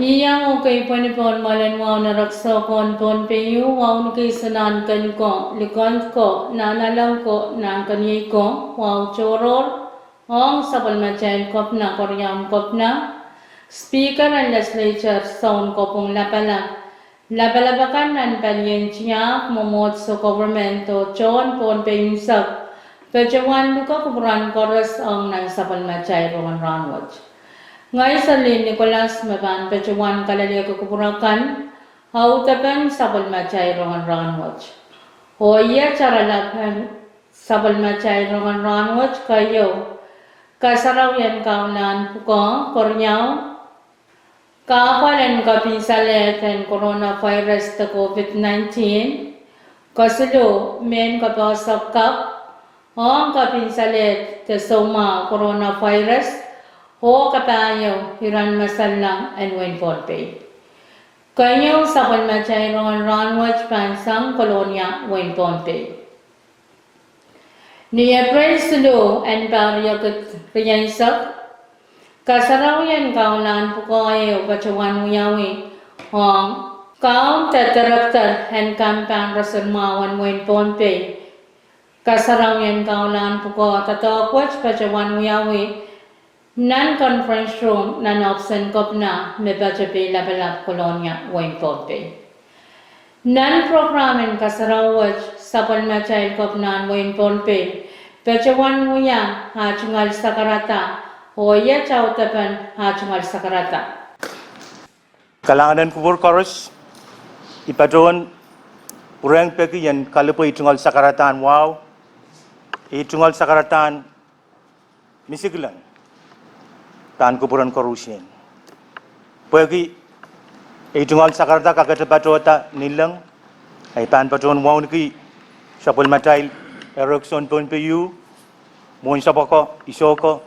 Iyang okay panipon malan wow na raksa kon Pohnpei wow na kaisanan kan ko likon ko nanalang ko nan kanyay ko wow choror ong sabal machain kop na koryam kop na speaker and legislature sound kopong lapalabakan nan palyen chiyak momot so government to chon Pohnpei sak pejawan luka kuburan koras ong nan sabal machay Rahnwet. Ngay sa Nicolas maban pejawan kalalia kekuburakan hautapan sabal macay Rahnwet. O iya cara lapan sabal macay Rahnwet kayo kasaraw yan kaunan puko kornyaw kapalan kapisalet and coronavirus the COVID-19 kasilo men kapasap kap ang kapinsalet the soma coronavirus o kapayo hiran masalang and when Pohnpei. Kanyo sabal macay Rahnwet pansang kolonya when Pohnpei. Ni April sulu and barya riyansak kasaraw yan kaunan pukayo pacawan muyawi hong kaum tataraktar and kampan rasan mawan when Pohnpei kasaraw yan kaunan puko tatakwach pacawan muyawi non-conference room non-option kopna me bacapi labalap kolonya when Pohnpei. Non-program kasarawaj sapal macay kopna when Pohnpei pacawan muya hachungal sakarata o iya tapan hachungal sakarata. Kalangan kubur chorus ipadron urang peki yan kalapo itungal sakaratan wow itungal sakaratan misiglan tan kuburan korusin peki itungal sakarata kakata patota nilang ay pan patron wow niki sapul matay erokson Pohnpei mon sabako isoko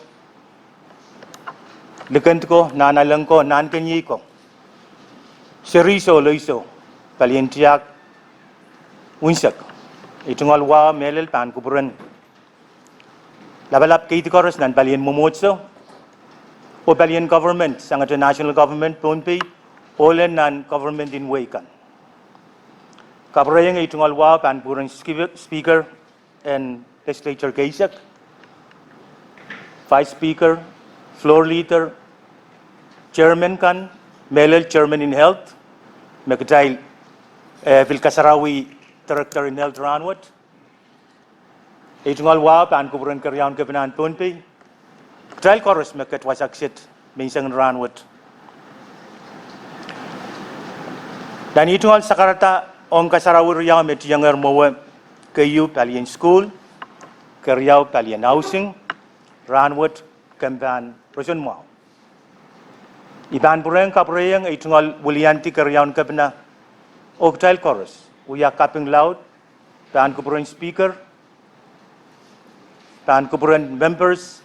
lekant ko nanalang ko nan kanyi ko seriso loiso kalientiak unsak itungal wa melel pan kuburan labalap kay tikoros nan balien momotso o balien government sang national government Pohnpei olen nan government in weikan kabrayang itungal wa pan kuburan speaker and legislature kaisak vice speaker floor leader chairman kan melel chairman in health Mekatail Vilkasarawi director in health Rahnwet itungal wa pan kuburan karyawan kebenan Pohnpei trial chorus mekat wasaksit minsang Rahnwet dan itungal sakarata ong kasarawi riyaw met younger mowe kayu palien school karyaw palien housing Rahnwet kampan person mau iban bureng kapreyang itungal wulianti karyawan kabna octile chorus uya kaping loud pan kuburan speaker pan kuburan members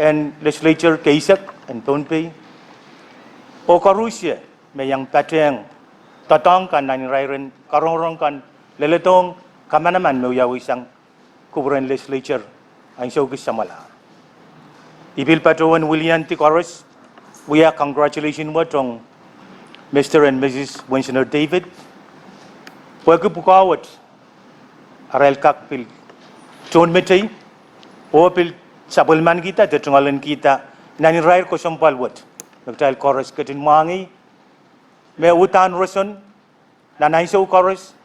and legislature kaisak and Pohnpei o karusia mayang pateng tatang kan nani rairen karong kan leletong kamanaman meyawi sang kuburan legislature ang siyogis samala ibil patawan wulianti chorus we are congratulations watong Mr. and Mrs. Winsner David. Pwede pukawat arel kakpil John Metay o pil sabulman kita detungalan kita nani rair ko sampalwat nagtail chorus katin mangi me utan roson nanay so chorus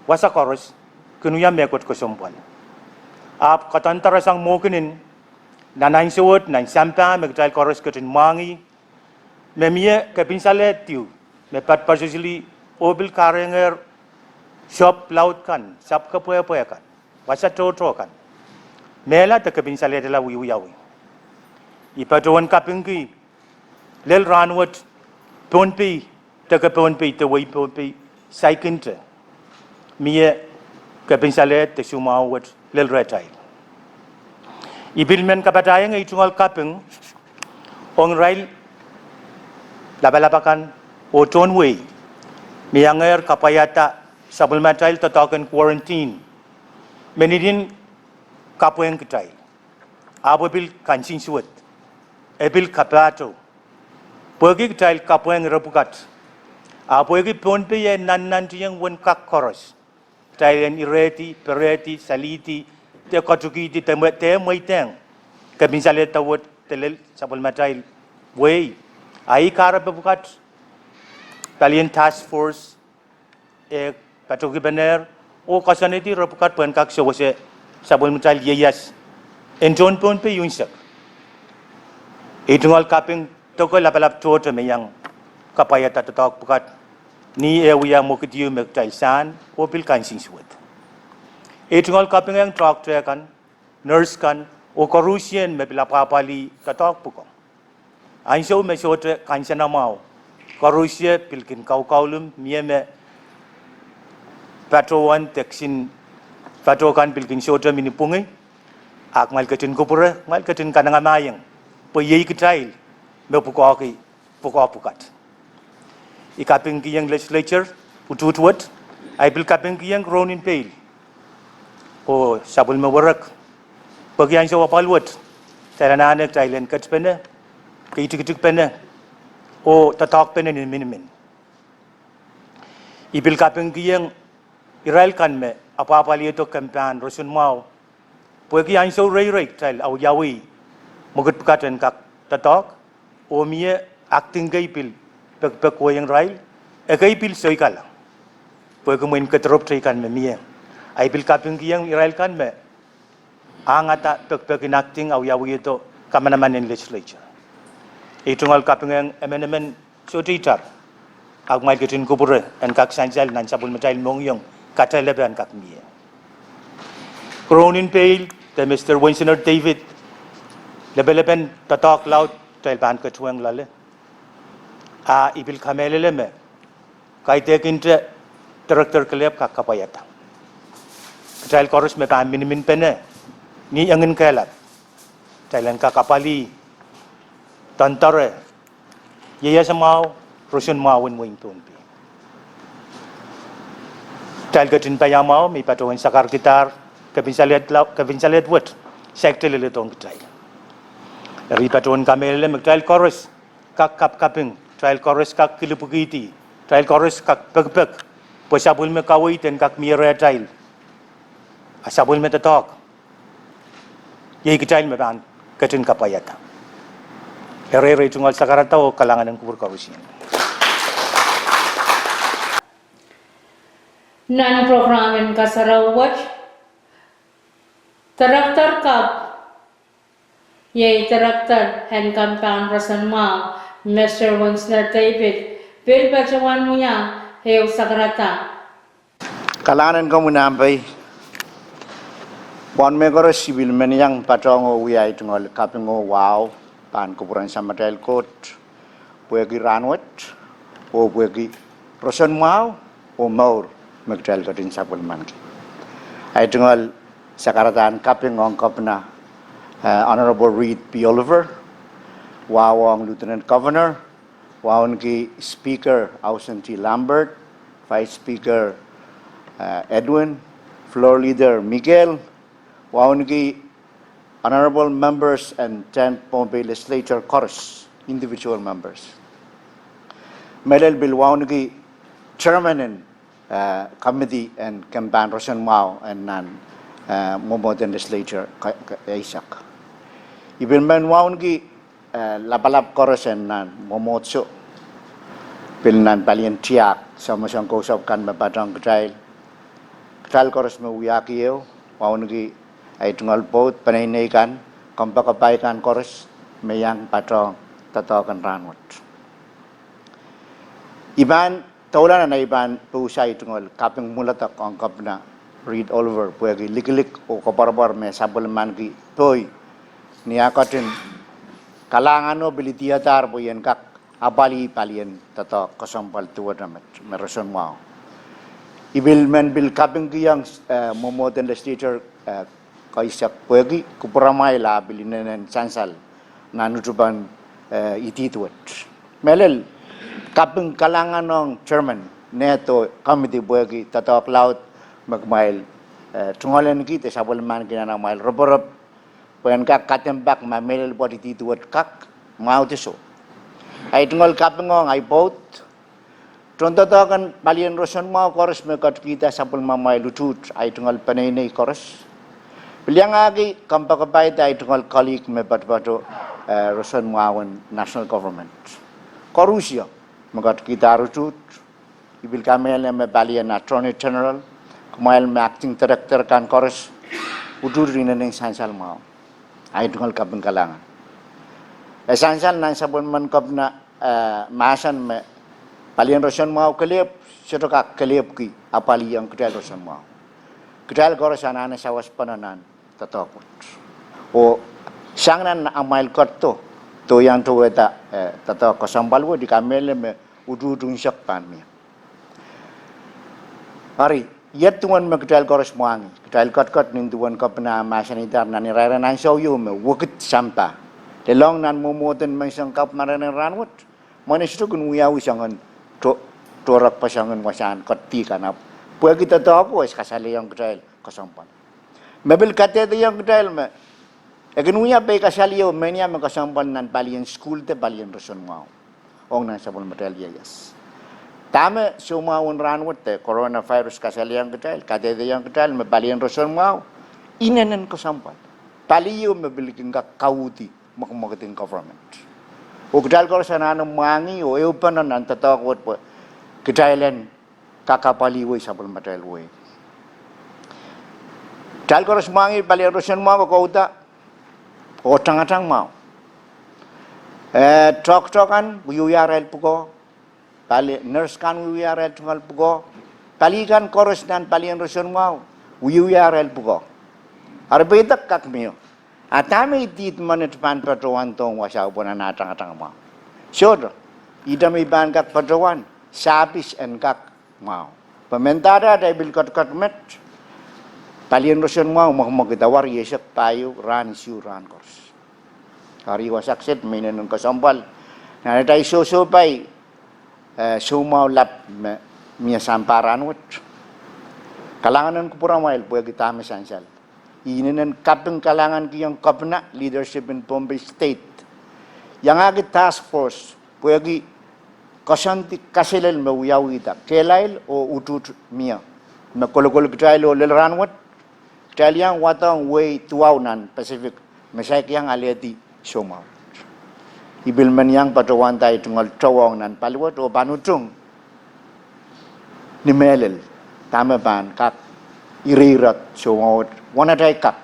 wasa chorus kunuya mekot ko sampal ap katantara sang mokinin nanay suot nan sampa nagtail chorus katin mangi memia kapinsalet tiu me pat pasili obil karenger shop laut kan sap kapoya kan wasa toto kan mela ta kapinsalet la wiwi ipatuan kapingi lel Rahnwet Pohnpei ta Pohnpei ta wai Pohnpei saikinte mia kapinsalet ta sumawat lel retai ibilmen kapatayang itungal kaping ong rail labalabakan o tonway miyanger kapayata sabulmatail tatakan quarantine menidin kapoyang kitay ababil kansin suwat ebil kapato Pergi trail kapuang repukat. Pergi Pohnpei nan yang wen kak koros. Trail ireti, pereti, saliti, te kotuki ti te moiteng. Kebinsale tawut telel sabul matrail way. Ai kara repukat. Kalian task force patuki bener. Kasaneti repukat pen kak sewase sabul matrail yeyas. Enton Pohnpei yunsak. Itungol kaping toko lapalap tuoto meyang kapaya tatatok pukat ni yang mukitiyu mektaisan o pilkan singsuat. Itungol kaping yang doctor kan, nurse kan, o korusien me pilapapali tatok pukong. Ansyo me sote kansana mau. Korusia pilkin kaulum mieme patrowan teksin patrokan pilkin sote minipungi ak mal ketin kupura mal ketin kanangamayang. Payai ketail pukat. Ikaping kiyang legislature putut I bil kaping kiyang Rongen pale. O sabul mawarak. Pagyan sa wapalwat. Tailananek Thailand kats pena. Kaitik pena. O tatak pena ni minimin. Ibil kaping kiyang Israel kan me apapali ito kampan rosun mau. Pagyan sa ray tail au yawi. Mugut pekatan kak tatok, omia acting gaipil pek yang rail, gaipil soikala. Pagkemuin keterop kan memia. Aipil kaping kiyang Israel kan me angata pek acting au yawi itu kamanaman in legislature. Itungal kaping yang amendment so titar. Agmai ketin kubure en kak sanjal nan sabul matail mongyong kata leban kak mia. Rongen pale the Mr. Winston David Lebelen tatok laut trail ban ketuang lale. Ibil kamelele me. Kaite kinte director kelep kak kapayata. Trail chorus me ban minimin pene. Ni angin kelat. Trailan kak kapali. Tantare. Yaya semau rusun mau win Pohnpei. Trail ketin payamau mi patuan sakar gitar kebinsalet wet. Sekte lele tong trail. Dari patuan kami le trial chorus kak kaping trial chorus kak kilupugiti trial chorus kak peg pasabul me kawai ten kak mira trial asabul me tatok ye trial me ban katin kapayata ere tungal sakarata o kalangan ng kubur karusian Nan programen kasarawat Director Cup Yay Director and Compound Rasan Mao, Mr. Winston David, Bill Bajawan Muya, Heo Sagrata. Kalangan ko muna bay. Bon megoro sibil men yang patongo wiai tungol kapingo wow pan kuburan sama trail coat puegi Rahnwet o puegi Rasan Mao o Maur megtrail katin sapul manki. Ai tungol sakaratan kapingo kapna Honorable Reed P. Oliver, Wawang Lieutenant Governor, Wawangi Speaker Austen T. Lambert, Vice Speaker Edwin, Floor Leader Miguel, Wawangi Honorable Members and 10th Pohnpei Legislature Chorus, individual members. Melel Bill Wawangi Chairman and Committee and Campaign Rasan Mao and Nan Momoten Legislature Isaac. Ibin man Wawangi lapalap korosen nan momotso pilnan palian tiak sama sang kausap kan mapadang trail koros mewiyakiyeo Wawangi ay tunggal pot panay kan kampakapay kan koros mayang patong tatakan Rahnwet. Iban taulanan na iban pusay tunggal kaping mulatak ang kapna Reed Oliver puagi likilik o kabarbar me sabulman ki toy niakatin kalangan no bilitiatar po yan kak abali palien tato kasampal tuwa namat Rasan Mao. Ibil men bil kaping kiyang momoten legislature kaisak puagi kupuramay la bilinen sansal nanutuban itituat. Melel kaping kalangan ng chairman neto committee puagi tato cloud magmail tungolen kita sabulman kinana mail roborop pen kak katembak mamelel body tituat kak mau tiso Ai tunggal kapengong ai boat. Contoh kan balian rosan mau kores mekat kita sapul mamai lutut ai tunggal panai kores. Beliang lagi kampak kapai ai tunggal kalik mepat pato rosan mau national government. Korusya mekat kita lutut. Ibil kamel me balian attorney general, kemail me acting director kan kores udur rina neng sansal mau. Ai tunggal kapeng kalangan. Sansal nang sabun menkap na masan me palian rosan mau kelip sedoka kelip ki apali yang kedal rosan mau kedal gorosan ana sawas pananan tatakut o sangnan amail korto to yang to eta tatak kosambalwo di kamele me ududung sakpan mi hari yet tuan me kedal goros muangi kedal kot ning tuan kapna masan itar nani rara nan soyu me wukit sampah de long nan momoten mengsangkap marane Rahnwet mana situ kun uyawi sangan torak pasangan wasan koti kanap puai kita tahu es kasale yang kedal kasampan mebel kate yang kedal me ekin uya pe kasale yo menia me kasampan nan palian school te palian roson mau ong nan sabon material yes tame semua Rahnwet te coronavirus kasale yang kedal kate yang kedal me palian roson mau inanen kasampan paliyo mebel kingka kauti makamating government o kedal ko sana ano mangi o eupan nan tatakot po kedailen kakapali we sabul material we dal ko mangi bali rosen mau ko uta o tang mau trok-trokan uyarel puko bali nurse kan uyarel tungal puko bali kan koros dan bali rosen mau uyarel puko arbetak kakmio atame itit manit pan patrawan tong wasa upona natang mau. Sure, idam iban kak patrawan, sabis en kak mau. Pementara ada bil kat met, palian rosen mau kita war yesek payu ran kors. Hari wasak set minen ko sambal. Na dai so pai sumau lap mia samparan wet. Kalangan ko puramail po kita mesansal. Ini nan kapeng kalangan yang kapna leadership in Pohnpei State. Yang agi task force, puagi kasanti kasilel mewiyau ita, kelail o utut mia. Mekolokol kitail o lel Rahnwet, kitail yang watang way tuaw nan Pacific, mesaik yang aliati Somau. Ibil men yang patawan tay tunggal tawang nan paliwat o panutung ni melel, tama ban kak irirat Somau. Wana day kak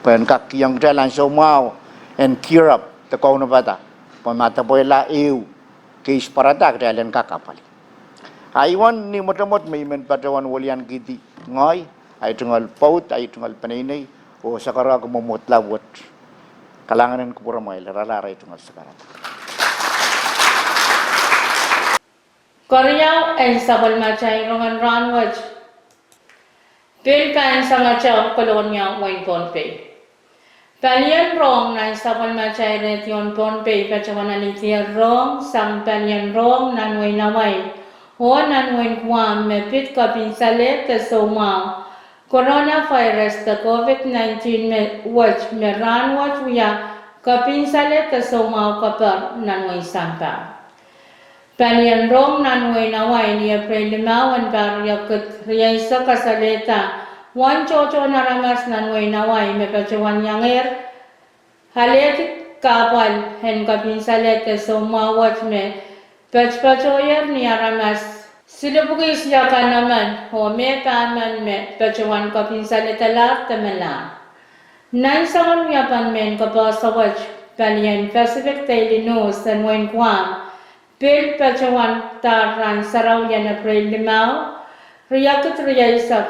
pen kak yang jalan Somau and kirap te kau na bata pamata boyla eu kis parata jalan kak apali aiwan ni motamot may men patawan walian kiti ngoy ay tungal paut ay tungal paninay o sakara ko momotlawot kalanganan ko pura may lararay tungal sakara Korea en sabal macay Rongen Rahnwet Philippines sama macam kolonia wain Pohnpei. Palian rong nan sabal macay region Pohnpei pacawan alitia rong sang palian rong nan wain naway. Ho nan wain kuam mepit kapinsale te somau. Coronavirus te COVID-19 me wach me Rahnwet uya kapinsale te somau kapar nan wain sampa. Palian rong nan way naway ni April 5 wan bariyakut riyaysa kasaleta wan chocho naramas nan way naway me pachawan yanger haletik kapal hen kapinsalete somawat me pachpachoyer ni aramas silubugis yaka naman ho me paman me pachawan kapinsaleta lar temela nan sangan yapan men kapasawach palian Pacific Daily News and wain kwam Pil pacawan taran saraw yan April 5, riyakit riyaysak.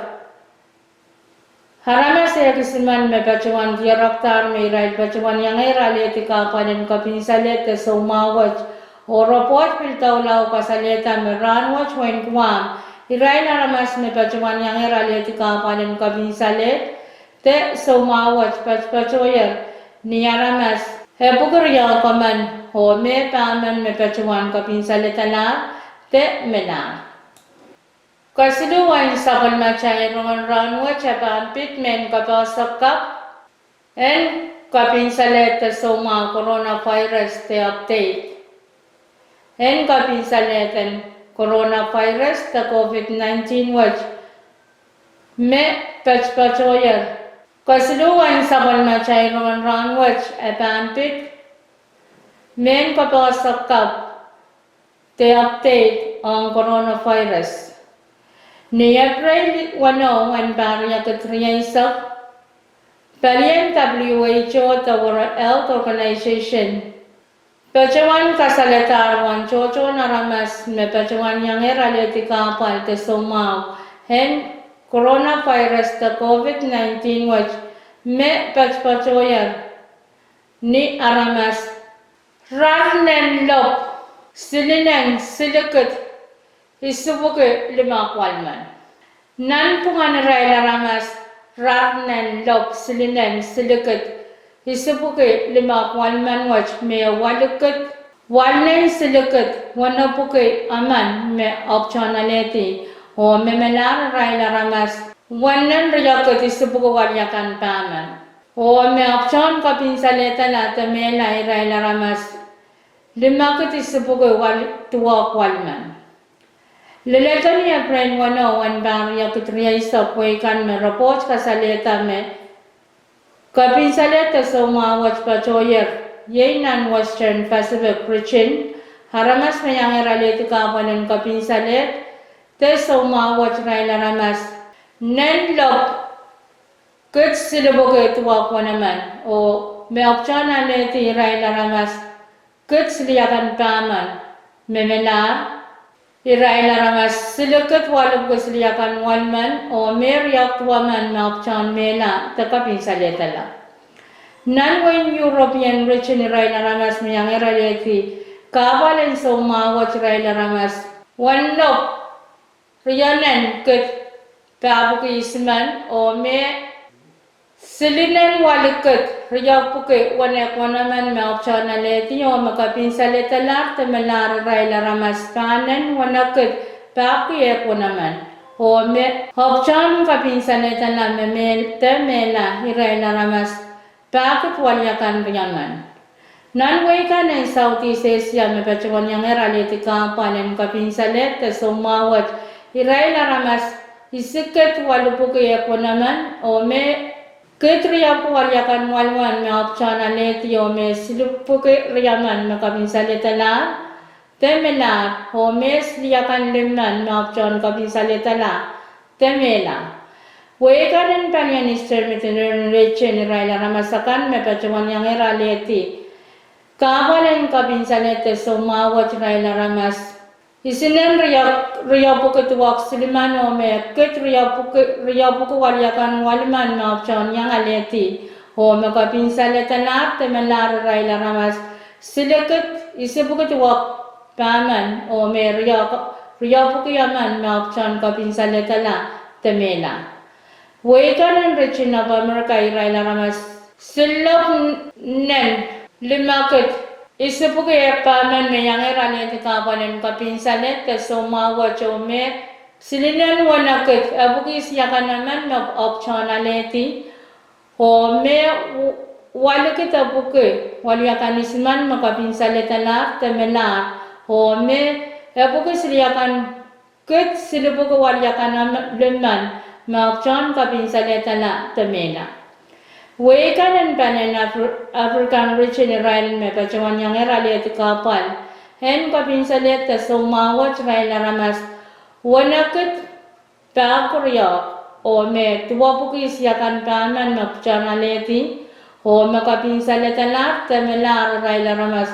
Harama saya kisiman me pacawan diaraktar me iray pacawan yang irali etika panen kapinsalete sa umawat. Oropot pil taulaw kasaleta me Rahnwet wain kuam. Iray naramas me pacawan yang irali etika panen kapinsalet te sa umawat pacawayer ni aramas. Hebukurya kaman ho me paman me pacawan kapinsaletana te mena. Kasiluwain sabal macay Rongen Rahnwet chapampit men kapasakap en kapinsalete soma coronavirus te update. hen kapinsaleten coronavirus ta COVID-19 wach me pachpachoyer kasluwan sabal machay Rahnwet epampit men kapasakap te update on coronavirus ni April 1 an barya katriyaisak Palian WHO the World Health Organization Pachawan kasaletar wan chocho naramas me pachawan yang eraleti kapal te somaw hen coronavirus the COVID-19 wach me pachpachoyer ni aramas Rahnwet lop silineng silikut isubuke lima kwalman nan pungan raila ramas Rahnwet lop silineng silikut isubuke lima kwalman wach me walukut walnen silikut wanapuke aman me optionality o me melar raila ramas wanan riyakut isubuke walyakan paman o me option kapinsaleta la temela raila ramas limakut isubuke wal tuwa kwalman leletan ni April 1 wan bang yakut riyasa kan me report kasaleta me kapinsaleta soma wach pachoyer yainan Western Pacific region haramas mayang eraleti kapanen kapinsalet te soma wach raila ramas nen lop kut silubuke tuwa ko naman o me optiona leti raila ramas kut siliyakan paman memela iraila ramas silukut walub kusliyakan walman o meriak tuaman me option mela te kapinsaleta la nan European region iraila ramas mayang eraleti kapanen soma wach raila ramas wan lop riyanen kut pabuki isman o me silinen walikut riyapuke wanek wanaman me optionality o makapinsaleta lar temelar raila ramas kanen wanakut pakuye wanaman o me option kapinsaleta la me temela raila ramas pakut walyakan riyaman nan kanen Southeast Asia me pachawan yang eraleti kapanen kapinsaleta somawat raila ramas isiket walupuke wanaman o me Ketriya po walyakan walwan me optionality o me silupuke riyaman me kapinsaleta la temela o me sliyakan liman me option kapinsaleta la temela kanen panyan Eastern Mediterranean region raila ramasakan me pachawan yang eraleti kapalan kapinsaleta somawat raila ramas isinen riyapuke tuwak silimano me ket riyapuke walyakan walman me option yang aleti o me kapinsaleta la temelar raila ramas silikut isibuke tuwak paman o me riyapuke yaman me option kapinsaleta la temela kanen region of America raila ramas silok nen limakut isipuke paman me yang eraleti kapanen kapinsalet te somawa chome silinen wanakut abuki siyakan naman me optionality o me walukit abuki walyakan isman makapinsalet la temela o me abuki siyakan kut silubuke walyakan leman me option kapinsalet la temela kanen panen African region rail me pachawan yang eraleti kapal hen kapinsaleta somawat raila ramas wanakut pakurya o me tuwapuki siyakan paman me optionality o me kapinsaleta la temela raila ramas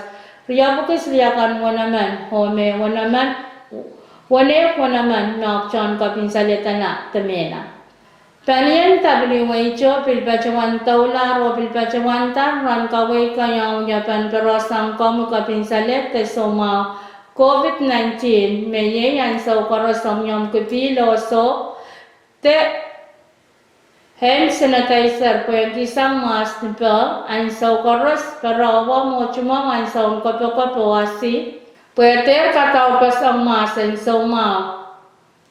riyapuki siyakan wanaman o me wanaman me option kapinsaleta la temela Palian WHO pilpachawan taular o pilpachawan ran kaway kayang yapan perosang kamu kapinsalet te soma COVID-19 meye yan sa korosong yom kupilo so te hand sanitizer po yung isang mask nipa ang sa koros parawa mo chumang ang sa kapo asi pwede kataw pa sa mask ang soma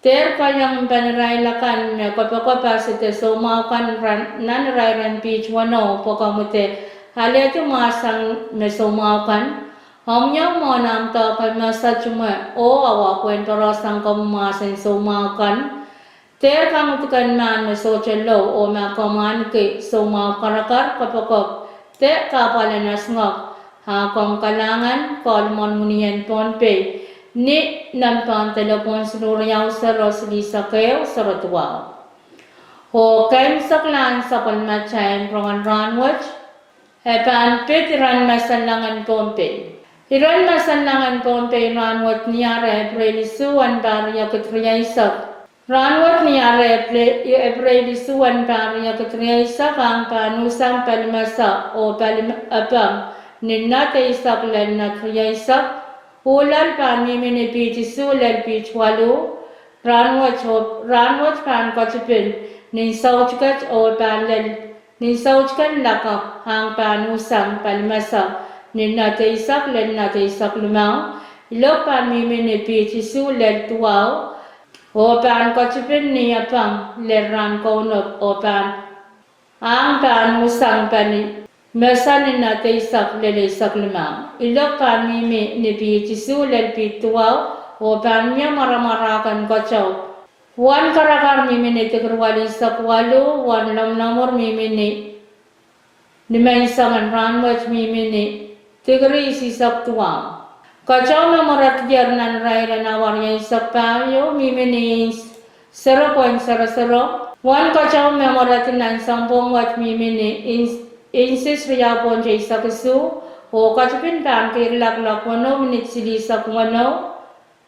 ter kayang panrailakan me kapasite soma kan nanrairan page 1 po kamute haletu masang me soma kan Hom yang mo nam to palmasa cuma o awa kuen parasang kamasen so makan. Ter kang tukan man me so chelo o ma kaman ke so ma karakar kapakop. Te kapalanas ngok ha kong kalangan kolmon munian Pohnpei. Ni nampan telepon seluruh yang seros di sakeo serotua. Ho kain saklan sa palmachain Rongen Rahnwet. Hepan pit ran masalangan Pohnpei. Iran masalangan Pohnpei Rahnwet niare prelisuan baria ketriaisak. Rahnwet niare prelisuan baria ketriaisak ang panusang palimasa o palimapang ninate isak len na triaisak. Ulal pan mimini pitisu lel pitwalu. Rahnwet pan kachipin nin saujkat o pan lel nin saujkan lakak ang panusang palimasa. Nina teisak len na teisak lumau, ilok pan mimini pitisu lel tuau, o pan kachipin ni apang lerran kaunok o pan ang pan usang pani mesa nina teisak lel isak lumau, ilok pan mimi ni pitisu lel pituau, o pan niya maramarakan kacau. Wan karakar mimini tigerwali sakwalu, wan lamnamor mimini ni mainsangan Rahnwet mimini Tigri sisak tuang. Kacau memorat jernan raira nawarnya isak payo mimini 0.00. Wan kacau memorat nan sambung wat mimini insis ria pon isak su. O kacupin pan kirlak lakwano menit sili isak wano.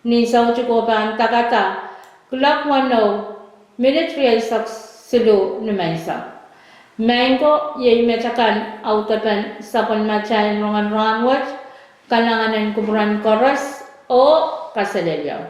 Ni sau cukup pan takata. Kulak wano menit ria isak silu numaisa. Mengko yai mecakan autapan sapon macain Rongen Rahnwet kalanganan kuburan koras o kasalelyaw.